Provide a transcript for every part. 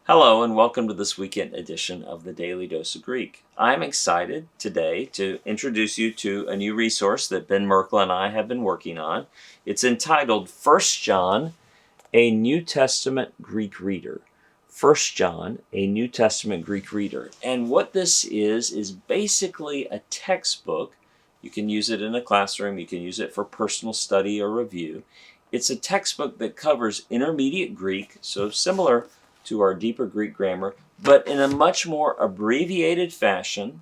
Hello and welcome to this weekend edition of the Daily Dose of Greek. I'm excited today to introduce you to a new resource that Ben Merkle and I have been working on. It's entitled 1 John, a New Testament Greek Reader. 1 John, a New Testament Greek Reader. And what this is basically a textbook. You can use it in a classroom, you can use it for personal study or review. It's a textbook that covers intermediate Greek, so similar to our deeper Greek grammar, but in a much more abbreviated fashion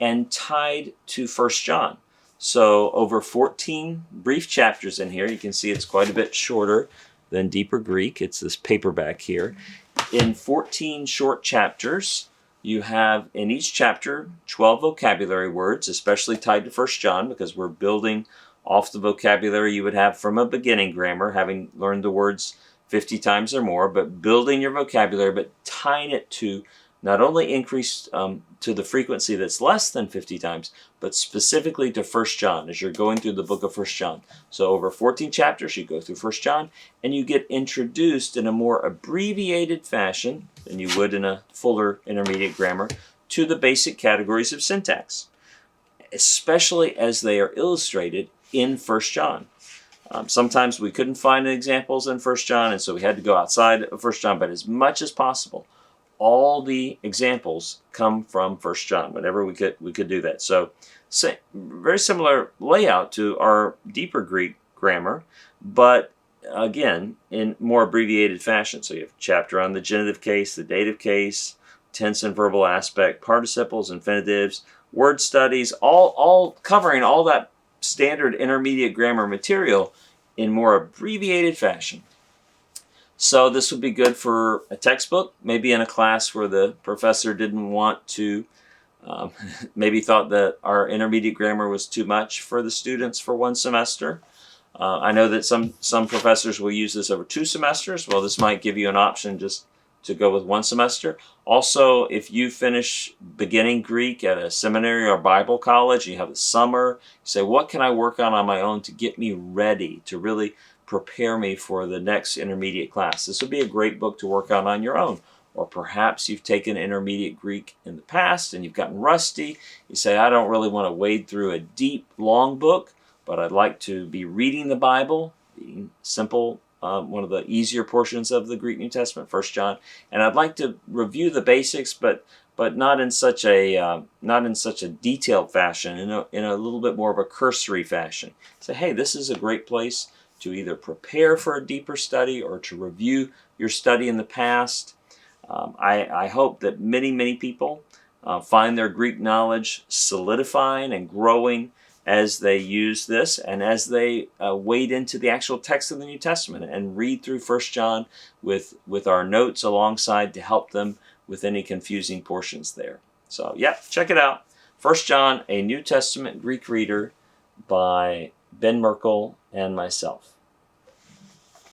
and tied to 1 John. So over 14 brief chapters in here. You can see it's quite a bit shorter than deeper Greek. It's this paperback here. In 14 short chapters, you have in each chapter 12 vocabulary words, especially tied to 1 John, because we're building off the vocabulary you would have from a beginning grammar, having learned the words 50 times or more, but building your vocabulary, but tying it to not only increase to the frequency that's less than 50 times, but specifically to 1 John as you're going through the book of 1 John. So over 14 chapters, you go through 1 John, and you get introduced in a more abbreviated fashion than you would in a fuller intermediate grammar to the basic categories of syntax, especially as they are illustrated in 1 John. Sometimes we couldn't find examples in 1 John, and so we had to go outside of 1 John, but as much as possible, all the examples come from 1 John, whenever we could do that. So very similar layout to our deeper Greek grammar, but again, in more abbreviated fashion. So you have a chapter on the genitive case, the dative case, tense and verbal aspect, participles, infinitives, word studies, all covering all that standard intermediate grammar material in more abbreviated fashion. So this would be good for a textbook, maybe in a class where the professor didn't want to, maybe thought that our intermediate grammar was too much for the students for one semester. I know that some professors will use this over 2 semesters. Well, this might give you an option just to go with 1 semester. Also, if you finish beginning Greek at a seminary or Bible college, you have the summer, you say, what can I work on my own to get me ready, to really prepare me for the next intermediate class? This would be a great book to work on your own. Or perhaps you've taken intermediate Greek in the past and you've gotten rusty. You say, I don't really want to wade through a deep, long book, but I'd like to be reading the Bible, reading simple, one of the easier portions of the Greek New Testament, 1 John, and I'd like to review the basics, but not in such a detailed fashion, in a little bit more of a cursory fashion. Say, hey, this is a great place to either prepare for a deeper study or to review your study in the past. I hope that many people find their Greek knowledge solidifying and growing as they use this and as they wade into the actual text of the New Testament and read through 1 John with our notes alongside to help them with any confusing portions there. So yeah, check it out. 1 John, a New Testament Greek Reader by Ben Merkle and myself.